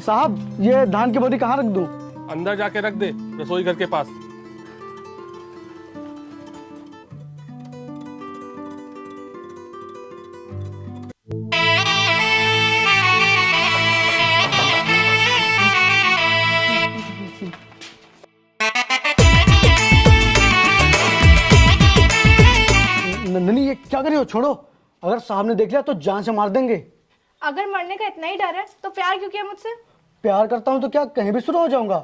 साहब, ये धान की बोरी कहाँ रख दूं? अंदर जाके रख दे, रसोई घर के पास। नंदिनी, ये क्या कर रही हो? छोड़ो, अगर साहब ने देख लिया तो जान से मार देंगे। अगर मरने का इतना ही डर है तो प्यार क्यों किया मुझसे? प्यार करता हूँ तो क्या कहीं भी शुरू हो जाऊंगा?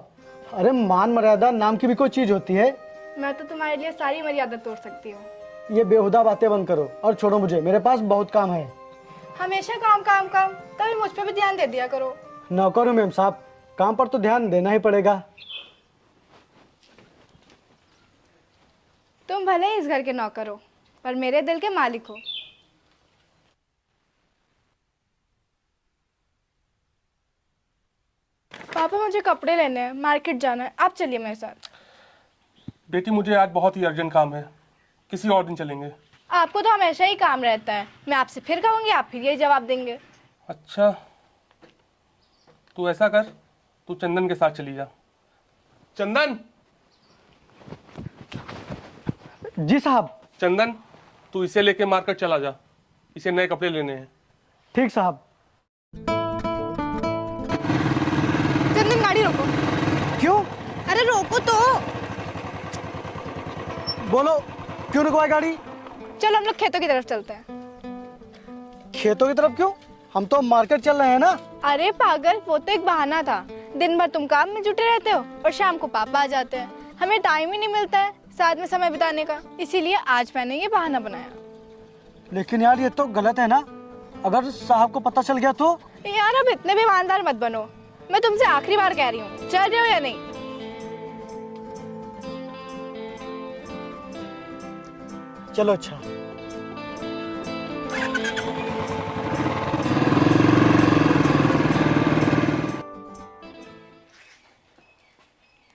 अरे मान मर्यादा नाम की भी कोई चीज होती है। मैं तो तुम्हारे लिए सारी मर्यादा तोड़ सकती हूँ। ये बेहुदा बातें बंद करो और छोड़ो मुझे, मेरे पास बहुत काम है। हमेशा काम काम काम, कभी मुझ पे भी ध्यान दे दिया करो। नौकर हूँ मैम साहब, काम पर तो ध्यान देना ही पड़ेगा। तुम भले ही इस घर के नौकर हो, पर मेरे दिल के मालिक हो। पापा, मुझे कपड़े लेने हैं, मार्केट जाना है, आप चलिए मेरे साथ। बेटी, मुझे आज बहुत ही अर्जेंट काम है, किसी और दिन चलेंगे। आपको तो हमेशा ही काम रहता है। मैं आपसे फिर कहूंगी, आप फिर यही जवाब देंगे। अच्छा, तू ऐसा कर, तू चंदन के साथ चली जा। चंदन! जी साहब। चंदन, तू इसे लेके मार्केट चला जा, इसे नए कपड़े लेने हैं। ठीक साहब। चंदन, गाड़ी रोको। क्यों? अरे रोको तो। बोलो, क्यों रुकवाई गाड़ी? चलो हम लोग खेतों की तरफ चलते हैं। खेतों की तरफ क्यों? हम तो मार्केट चल रहे हैं ना। अरे पागल, वो तो एक बहाना था। दिन भर तुम काम में जुटे रहते हो और शाम को पापा आ जाते हैं। हमें टाइम ही नहीं मिलता है साथ में समय बिताने का, इसीलिए आज मैंने ये बहाना बनाया। लेकिन यार, ये तो गलत है ना? अगर साहब को पता चल गया तो? यार, अब इतने भी ईमानदार मत बनो। मैं तुमसे आखिरी बार कह रही हूँ, चल रहे हो या नहीं? चलो अच्छा।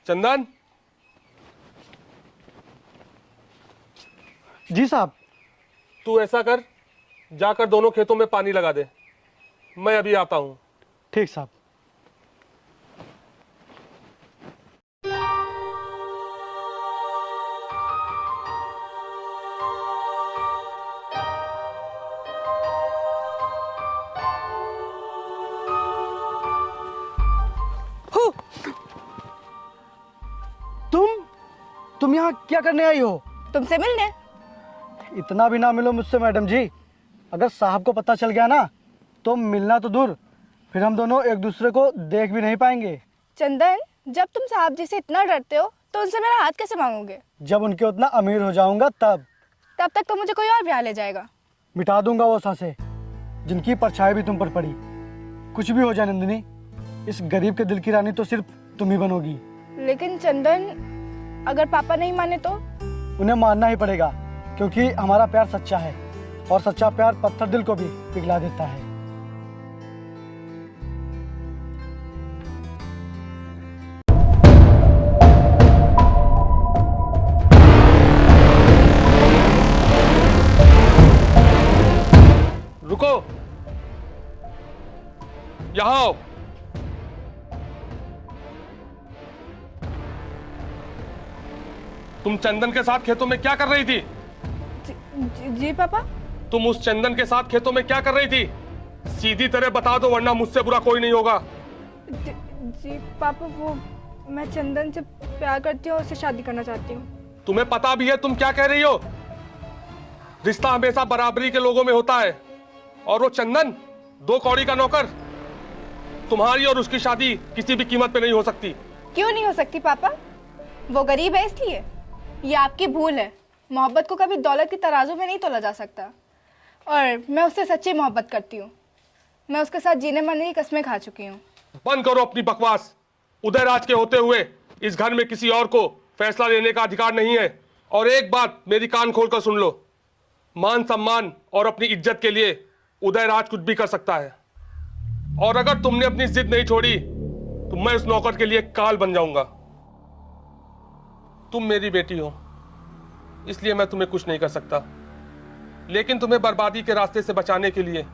चंदन! जी साहब। तू ऐसा कर, जाकर दोनों खेतों में पानी लगा दे, मैं अभी आता हूँ। ठीक साहब। तुम यहाँ क्या करने आई हो? तुमसे मिलने। इतना भी ना मिलो मुझसे मैडम जी। अगर साहब को पता चल गया ना तो मिलना तो दूर, फिर हम दोनों एक दूसरे को देख भी नहीं पाएंगे। चंदन, जब तुम साहब जी से इतना डरते हो तो उनसे मेरा हाथ कैसे मांगोगे? जब उनके उतना अमीर हो जाऊंगा तब। तब तक तो मुझे कोई और ब्याह ले जाएगा। मिटा दूंगा वो सांसें जिनकी परछाई भी तुम पर पड़ी। कुछ भी हो जाए नंदिनी, इस गरीब के दिल की रानी तो सिर्फ तुम ही बनोगी। लेकिन चंदन, अगर पापा नहीं माने तो? उन्हें मानना ही पड़ेगा, क्योंकि हमारा प्यार सच्चा है और सच्चा प्यार पत्थर दिल को भी पिघला देता है। रुको, यहाँ आओ। तुम चंदन के साथ खेतों में क्या कर रही थी? जी पापा। तुम उस चंदन के साथ खेतों में क्या कर रही थी? सीधी तरह बता दो, वरना मुझसे बुरा कोई नहीं होगा। जी पापा, वो मैं चंदन से प्यार करती हूँ, उससे शादी करना चाहती हूँ। तुम्हें पता भी है तुम क्या कह रही हो? रिश्ता हमेशा बराबरी के लोगों में होता है, और वो चंदन दो कौड़ी का नौकर। तुम्हारी और उसकी शादी किसी भी कीमत पे नहीं हो सकती। क्यों नहीं हो सकती पापा? वो गरीब है इसलिए? ये आपकी भूल है। मोहब्बत को कभी दौलत की तराजू में नहीं तोला जा सकता, और मैं उससे सच्ची मोहब्बत करती हूँ। मैं उसके साथ जीने मरने की कस्में खा चुकी हूँ। बंद करो अपनी बकवास। उदयराज के होते हुए इस घर में किसी और को फैसला लेने का अधिकार नहीं है। और एक बात मेरी कान खोलकर सुन लो, मान सम्मान और अपनी इज्जत के लिए उदयराज कुछ भी कर सकता है, और अगर तुमने अपनी जिद नहीं छोड़ी तो मैं उस नौकर के लिए काल बन जाऊंगा। तुम मेरी बेटी हो, इसलिए मैं तुम्हें कुछ नहीं कर सकता, लेकिन तुम्हें बर्बादी के रास्ते से बचाने के लिए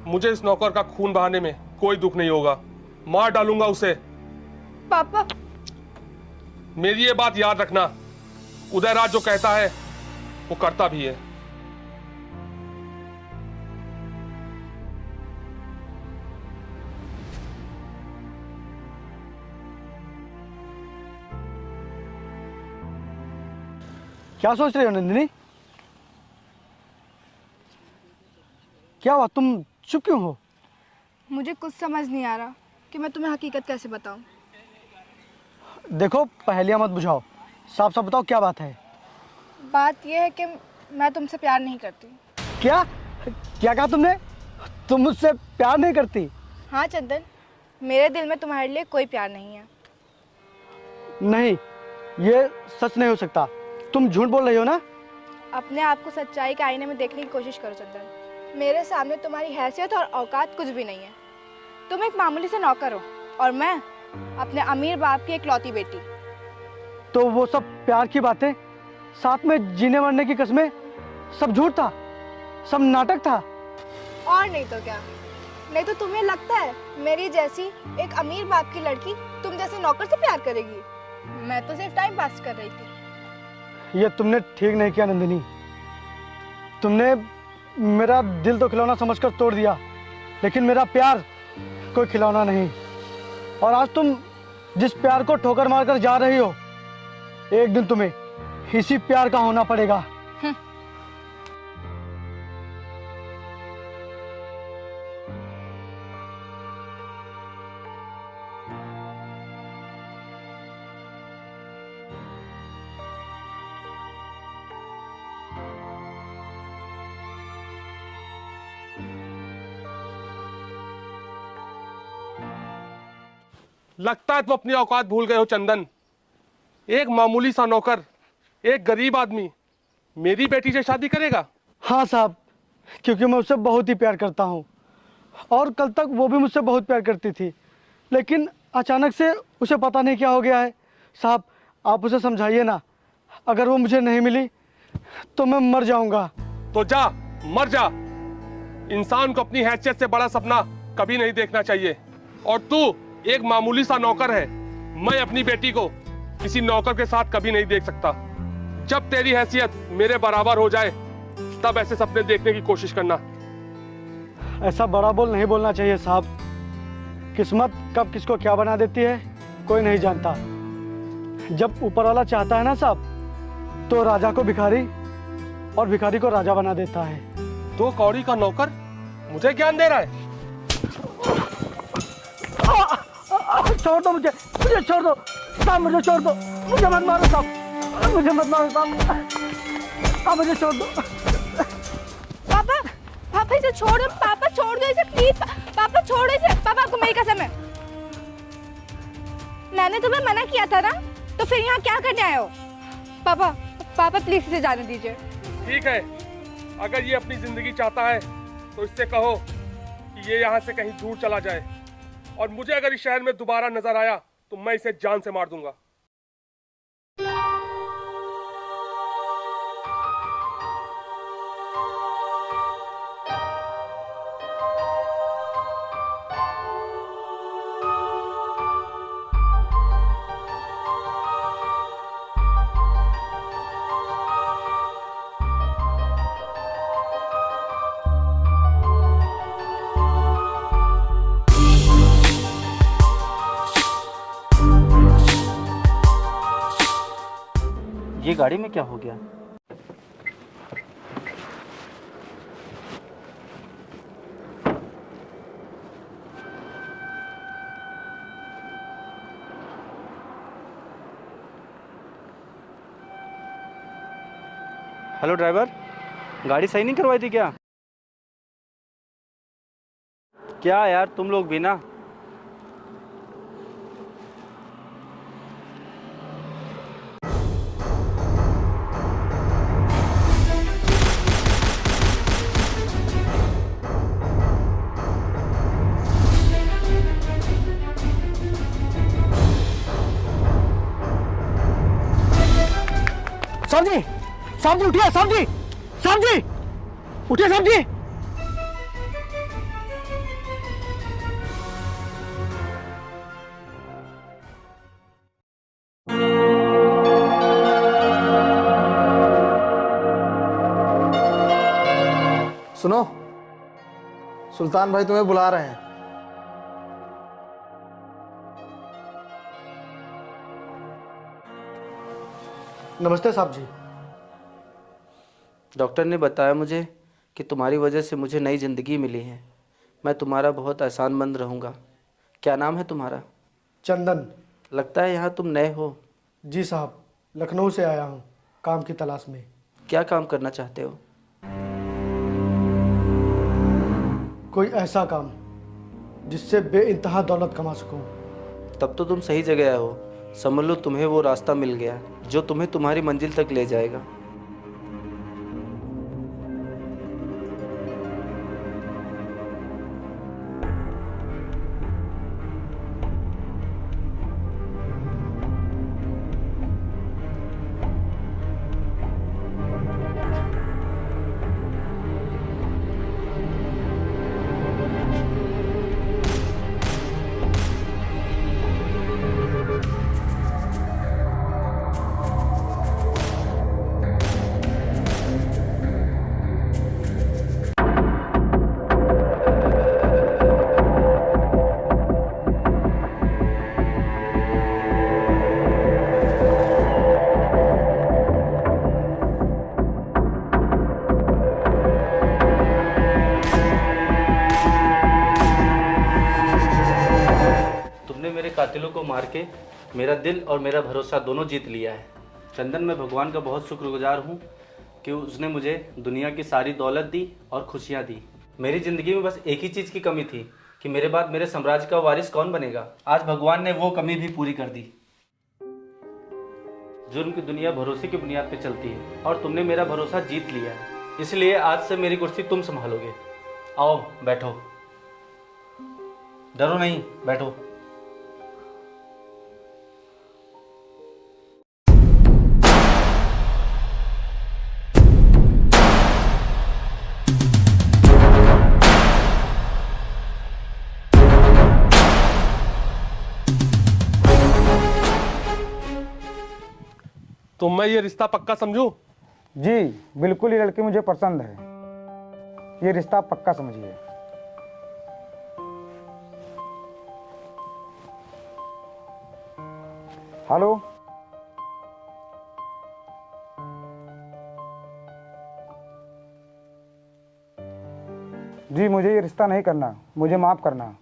मुझे इस नौकर का खून बहाने में कोई दुख नहीं होगा। मार डालूंगा उसे। पापा मेरी ये बात याद रखना, उदयराज जो कहता है वो करता भी है। क्या सोच रही हो नंदिनी? क्या हुआ, तुम चुप क्यों हो? मुझे कुछ समझ नहीं आ रहा कि मैं तुम्हें हकीकत कैसे बताऊं। देखो, पहेलियां मत बुझाओ, साफ साफ बताओ क्या बात है। बात यह है कि मैं तुमसे प्यार नहीं करती। क्या क्या कहा तुमने? तुम मुझसे प्यार नहीं करती? हाँ चंदन, मेरे दिल में तुम्हारे लिए कोई प्यार नहीं है। नहीं, ये सच नहीं हो सकता। तुम झूठ बोल रही हो ना? अपने आप को सच्चाई के आईने में देखने की कोशिश करो चंदन। मेरे सामने तुम्हारी हैसियत और औकात कुछ भी नहीं है। तुम एक मामूली से नौकर हो और मैं अपने अमीर बाप की इकलौती बेटी। तो वो सब प्यार की बातें, साथ में जीने मरने की कस्में, सब झूठ था, सब नाटक था। और नहीं तो क्या। नहीं तो तुम्हें लगता है मेरी जैसी एक अमीर बाप की लड़की तुम जैसे नौकर से प्यार करेगी? मैं तो सिर्फ टाइम पास कर रही थी। ये तुमने ठीक नहीं किया नंदिनी। तुमने मेरा दिल तो खिलौना समझकर तोड़ दिया, लेकिन मेरा प्यार कोई खिलौना नहीं। और आज तुम जिस प्यार को ठोकर मारकर जा रही हो, एक दिन तुम्हें इसी प्यार का होना पड़ेगा। लगता है तुम अपनी औकात भूल गए हो चंदन। एक मामूली सा नौकर, एक गरीब आदमी मेरी बेटी से शादी करेगा? हाँ साहब, क्योंकि मैं उससे बहुत ही प्यार करता हूँ और कल तक वो भी मुझसे बहुत प्यार करती थी, लेकिन अचानक से उसे पता नहीं क्या हो गया है। साहब, आप उसे समझाइए ना। अगर वो मुझे नहीं मिली तो मैं मर जाऊंगा। तो जा, मर जा। इंसान को अपनी हैसियत से बड़ा सपना कभी नहीं देखना चाहिए। और तू एक मामूली सा नौकर है। मैं अपनी बेटी को किसी नौकर के साथ कभी नहीं देख सकता। जब तेरी हैसियत मेरे बराबर हो जाए तब ऐसे सपने देखने की कोशिश करना। ऐसा बड़ा बोल नहीं बोलना चाहिए साहब। किस्मत कब किसको क्या बना देती है कोई नहीं जानता। जब ऊपर वाला चाहता है ना साहब, तो राजा को भिखारी और भिखारी को राजा बना देता है। दो कौड़ी का नौकर मुझे ज्ञान दे रहा है। छोड़ दो मुझे, मुझे छोड़ दो साहब, मुझे छोड़ दो, मुझे मत मारो साहब, मुझे मत मारो साहब, आप मुझे छोड़ दो। पापा, पापा इसे छोड़ दो। पापा छोड़ दो इसे प्लीज। पापा छोड़ इसे। पापा, आपको मेरी कसम है। मैंने तुम्हें मना किया था ना, तो फिर यहाँ क्या करने आए हो? पापा, पापा प्लीज इसे जाने दीजिए। ठीक है, अगर ये अपनी जिंदगी चाहता है तो इससे कहो कि ये यहाँ से कहीं दूर चला जाए। और मुझे अगर इस शहर में दोबारा नजर आया तो मैं इसे जान से मार दूंगा। ये गाड़ी में क्या हो गया? हेलो ड्राइवर, गाड़ी सही नहीं करवाई थी क्या? क्या यार, तुम लोग भी ना। साहब जी, साहब जी उठिए, साहब जी, साहब जी उठिए, साहब जी। सुनो, सुल्तान भाई तुम्हें बुला रहे हैं। नमस्ते साहब जी। डॉक्टर ने बताया मुझे कि तुम्हारी वजह से मुझे नई ज़िंदगी मिली है। मैं तुम्हारा बहुत एहसानमंद रहूँगा। क्या नाम है तुम्हारा? चंदन। लगता है यहाँ तुम नए हो। जी साहब, लखनऊ से आया हूँ काम की तलाश में। क्या काम करना चाहते हो? कोई ऐसा काम जिससे बेइंतहा दौलत कमा सकूं। तब तो तुम सही जगह हो। समझ लो तुम्हें वो रास्ता मिल गया जो तुम्हें तुम्हारी मंजिल तक ले जाएगा। मेरे कातिलों को मार के मेरा दिल और मेरा भरोसा दोनों जीत लिया है। चंदन, मैं भगवान का बहुत शुक्रगुजार हूँ कि उसने मुझे दुनिया की सारी दौलत दी और खुशियाँ दी। मेरी ज़िंदगी में बस एक ही चीज़ की कमी थी कि मेरे बाद मेरे साम्राज्य का वारिस कौन बनेगा। आज भगवान ने वो कमी भी पूरी कर दी। जुर्म की दुनिया भरोसे की बुनियाद पर चलती है और तुमने मेरा भरोसा जीत लिया है, इसलिए आज से मेरी कुर्सी तुम संभालोगे। आओ बैठो, डरो नहीं, बैठो। तो मैं ये रिश्ता पक्का समझूं? जी बिल्कुल, ये लड़की मुझे पसंद है। ये रिश्ता पक्का समझिए। हेलो, जी मुझे ये रिश्ता नहीं करना, मुझे माफ करना।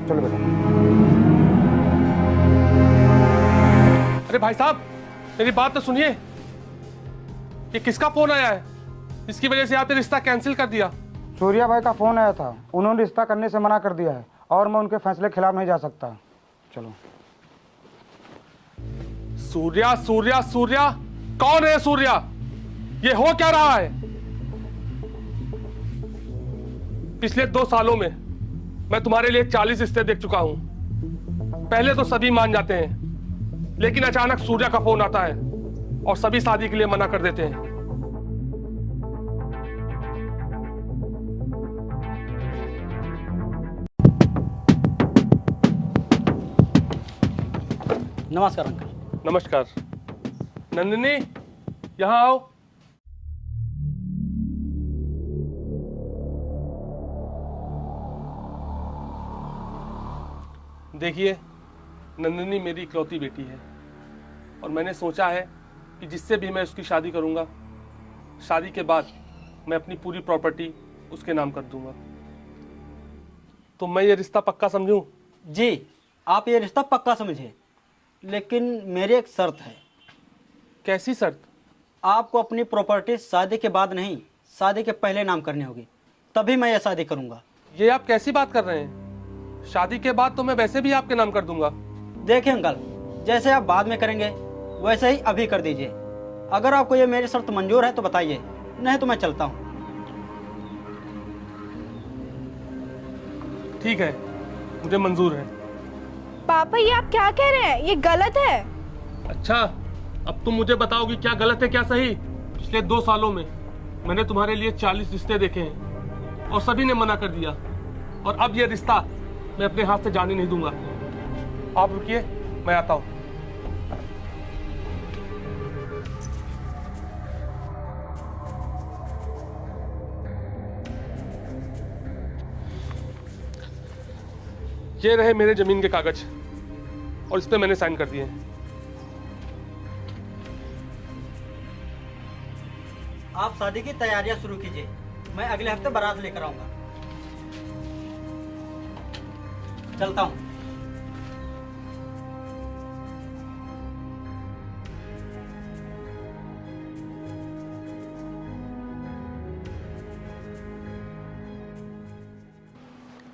चलो बेटा। अरे भाई साहब, मेरी बात तो सुनिए। ये किसका फोन आया है इसकी वजह से आपने रिश्ता कैंसिल कर दिया? सूर्या भाई का फोन आया था, उन्होंने रिश्ता करने से मना कर दिया है और मैं उनके फैसले के खिलाफ नहीं जा सकता। चलो। सूर्या सूर्या सूर्या, कौन है सूर्या? ये हो क्या रहा है? पिछले 2 सालों में मैं तुम्हारे लिए 40 रिश्ते देख चुका हूं। पहले तो सभी मान जाते हैं, लेकिन अचानक सूर्या का फोन आता है और सभी शादी के लिए मना कर देते हैं। नमस्कार अंकल। नमस्कार। नंदिनी, यहां आओ। देखिए, नंदिनी मेरी इकलौती बेटी है और मैंने सोचा है कि जिससे भी मैं उसकी शादी करूंगा, शादी के बाद मैं अपनी पूरी प्रॉपर्टी उसके नाम कर दूंगा। तो मैं ये रिश्ता पक्का समझूं? जी, आप ये रिश्ता पक्का समझे, लेकिन मेरी एक शर्त है। कैसी शर्त? आपको अपनी प्रॉपर्टी शादी के बाद नहीं, शादी के पहले नाम करनी होगी, तभी मैं ये शादी करूंगा। ये आप कैसी बात कर रहे हैं? शादी के बाद तो मैं वैसे भी आपके नाम कर दूंगा। देखिए अंकल, जैसे आप बाद में करेंगे वैसे ही अभी कर दीजिए। अगर आपको ये मेरी शर्त मंजूर है तो बताइए, नहीं तो मैं चलता हूँ। ठीक है, मुझे मंजूर है। पापा, ये आप क्या कह रहे हैं? ये गलत है। अच्छा, अब तुम मुझे बताओगी क्या गलत है क्या सही? पिछले 2 सालों में मैंने तुम्हारे लिए 40 रिश्ते देखे हैं और सभी ने मना कर दिया, और अब ये रिश्ता मैं अपने हाथ से जाने नहीं दूंगा। आप रुकिए, मैं आता हूं। ये रहे मेरे जमीन के कागज और इस पे मैंने साइन कर दिए हैं। आप शादी की तैयारियां शुरू कीजिए, मैं अगले हफ्ते बारात लेकर आऊंगा। चलता हूँ।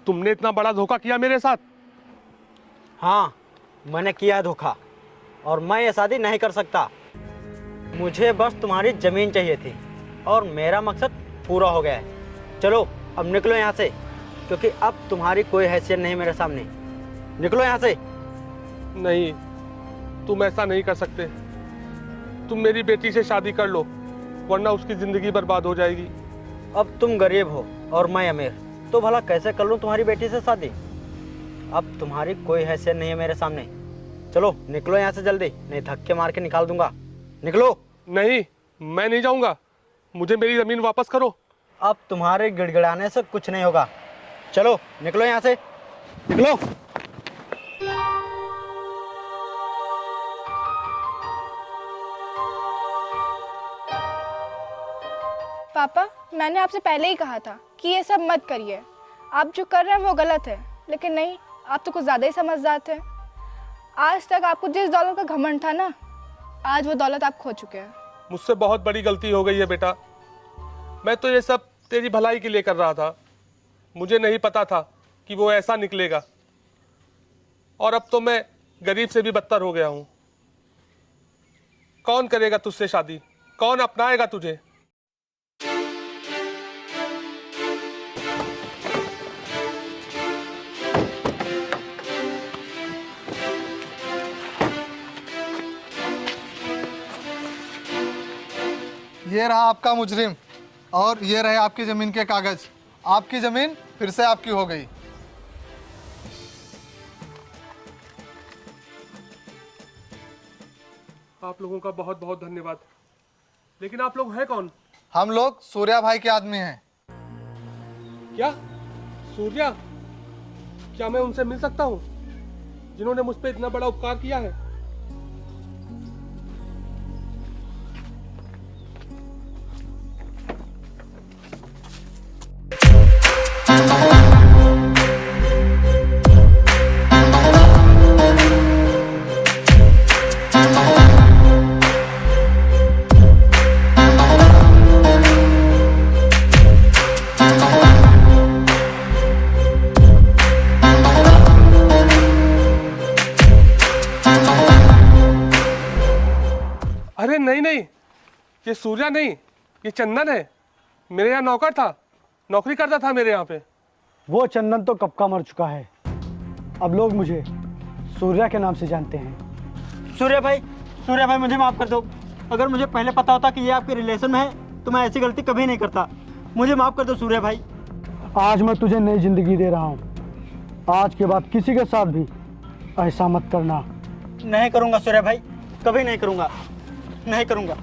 तुमने इतना बड़ा धोखा किया मेरे साथ। हाँ, मैंने किया धोखा और मैं ये शादी नहीं कर सकता। मुझे बस तुम्हारी जमीन चाहिए थी और मेरा मकसद पूरा हो गया है। चलो अब निकलो यहाँ से, क्योंकि अब तुम्हारी कोई हैसियत नहीं मेरे सामने। निकलो यहाँ से। नहीं, तुम ऐसा नहीं कर सकते। तुम मेरी बेटी से शादी कर लो, वरना उसकी जिंदगी बर्बाद हो जाएगी। अब तुम गरीब हो और मैं अमीर, तो भला कैसे कर लूँ तुम्हारी बेटी से शादी? अब तुम्हारी कोई हैसियत नहीं है मेरे सामने। चलो निकलो यहाँ से जल्दी, नहीं धक्के मार के निकाल दूंगा। निकलो। नहीं, मैं नहीं जाऊंगा। मुझे मेरी जमीन वापस करो। अब तुम्हारे गिड़गिड़ाने से कुछ नहीं होगा। चलो निकलो यहाँ से, निकलो। पापा, मैंने आपसे पहले ही कहा था कि ये सब मत करिए। आप जो कर रहे हैं वो गलत है, लेकिन नहीं, आप तो कुछ ज़्यादा ही समझदार थे। आज तक आपको जिस दौलत का घमंड था ना, आज वो दौलत आप खो चुके हैं। मुझसे बहुत बड़ी गलती हो गई है बेटा। मैं तो ये सब तेरी भलाई के लिए कर रहा था। मुझे नहीं पता था कि वो ऐसा निकलेगा, और अब तो मैं गरीब से भी बदतर हो गया हूँ। कौन करेगा तुझसे शादी? कौन अपनाएगा तुझे? ये रहा आपका मुजरिम और ये रहे आपकी ज़मीन के कागज़। आपकी ज़मीन फिर से आपकी हो गई। आप लोगों का बहुत बहुत धन्यवाद। लेकिन आप लोग हैं कौन? हम लोग सूर्या भाई के आदमी हैं। क्या? सूर्या? क्या मैं उनसे मिल सकता हूँ जिन्होंने मुझ पर इतना बड़ा उपकार किया है? अरे नहीं नहीं, ये सूर्या नहीं, ये चंदन है। मेरे यहाँ नौकर था, नौकरी करता था मेरे यहाँ पे। वो चंदन तो कब का मर चुका है। अब लोग मुझे सूर्या के नाम से जानते हैं। सूर्या भाई मुझे माफ़ कर दो। अगर मुझे पहले पता होता कि ये आपके रिलेशन में है तो मैं ऐसी गलती कभी नहीं करता। मुझे माफ़ कर दो सूर्या भाई। आज मैं तुझे नई जिंदगी दे रहा हूँ। आज के बाद किसी के साथ भी ऐसा मत करना। नहीं करूँगा सूर्या भाई, कभी नहीं करूँगा, नहीं करूँगा।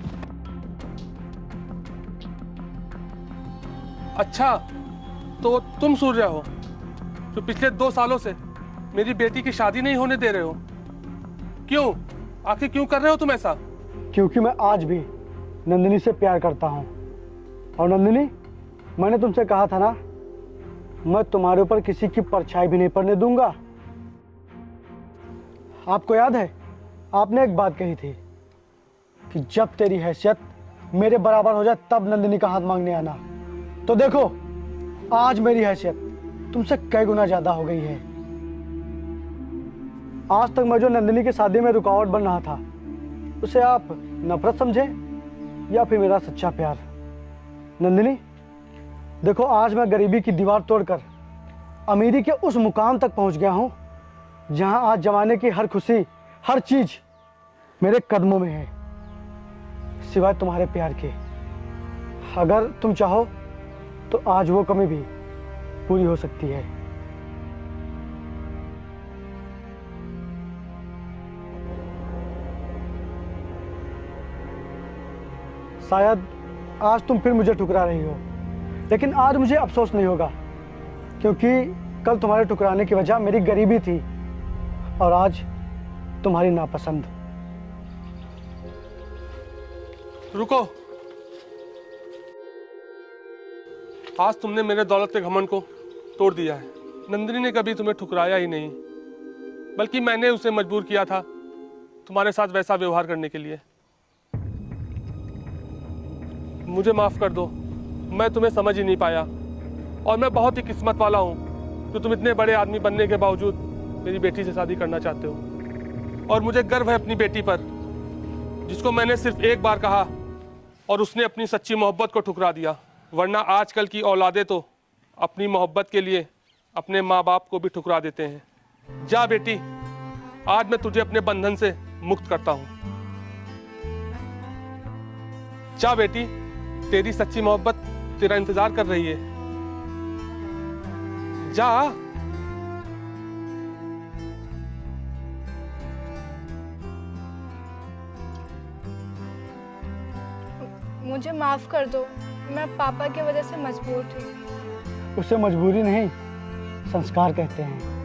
अच्छा, तो तुम सूर्या हो जो पिछले 2 सालों से मेरी बेटी की शादी नहीं होने दे रहे हो? क्यों? आखिर क्यों कर रहे हो तुम ऐसा? क्योंकि मैं आज भी नंदिनी से प्यार करता हूँ। और नंदिनी, मैंने तुमसे कहा था ना, मैं तुम्हारे ऊपर किसी की परछाई भी नहीं पड़ने दूंगा। आपको याद है, आपने एक बात कही थी कि जब तेरी हैसियत मेरे बराबर हो जाए तब नंदिनी का हाथ मांगने आना। तो देखो, आज मेरी हैसियत तुमसे कई गुना ज्यादा हो गई है। आज तक मैं जो नंदिनी की शादी में रुकावट बन रहा था, उसे आप नफरत समझे या फिर मेरा सच्चा प्यार? नंदिनी, देखो, आज मैं गरीबी की दीवार तोड़कर अमीरी के उस मुकाम तक पहुंच गया हूं जहां आज जमाने की हर खुशी, हर चीज मेरे कदमों में है, सिवाय तुम्हारे प्यार के। अगर तुम चाहो तो आज वो कमी भी पूरी हो सकती है। शायद आज तुम फिर मुझे ठुकरा रही हो, लेकिन आज मुझे अफसोस नहीं होगा, क्योंकि कल तुम्हारे ठुकराने की वजह मेरी गरीबी थी और आज तुम्हारी नापसंद। रुको। आज तुमने मेरे दौलत के घमंड को तोड़ दिया है। नंदिनी ने कभी तुम्हें ठुकराया ही नहीं, बल्कि मैंने उसे मजबूर किया था तुम्हारे साथ वैसा व्यवहार करने के लिए। मुझे माफ कर दो, मैं तुम्हें समझ ही नहीं पाया और मैं बहुत ही किस्मत वाला हूँ जो तुम इतने बड़े आदमी बनने के बावजूद मेरी बेटी से शादी करना चाहते हो। और मुझे गर्व है अपनी बेटी पर, जिसको मैंने सिर्फ एक बार कहा और उसने अपनी सच्ची मोहब्बत को ठुकरा दिया। वरना आजकल की औलादे तो अपनी मोहब्बत के लिए अपने माँ बाप को भी ठुकरा देते हैं। जा बेटी, आज मैं तुझे अपने बंधन से मुक्त करता हूँ। जा बेटी, तेरी सच्ची मोहब्बत तेरा इंतजार कर रही है। जा। मुझे माफ़ कर दो, मैं पापा की वजह से मजबूर थी। उसे मजबूरी नहीं, संस्कार कहते हैं।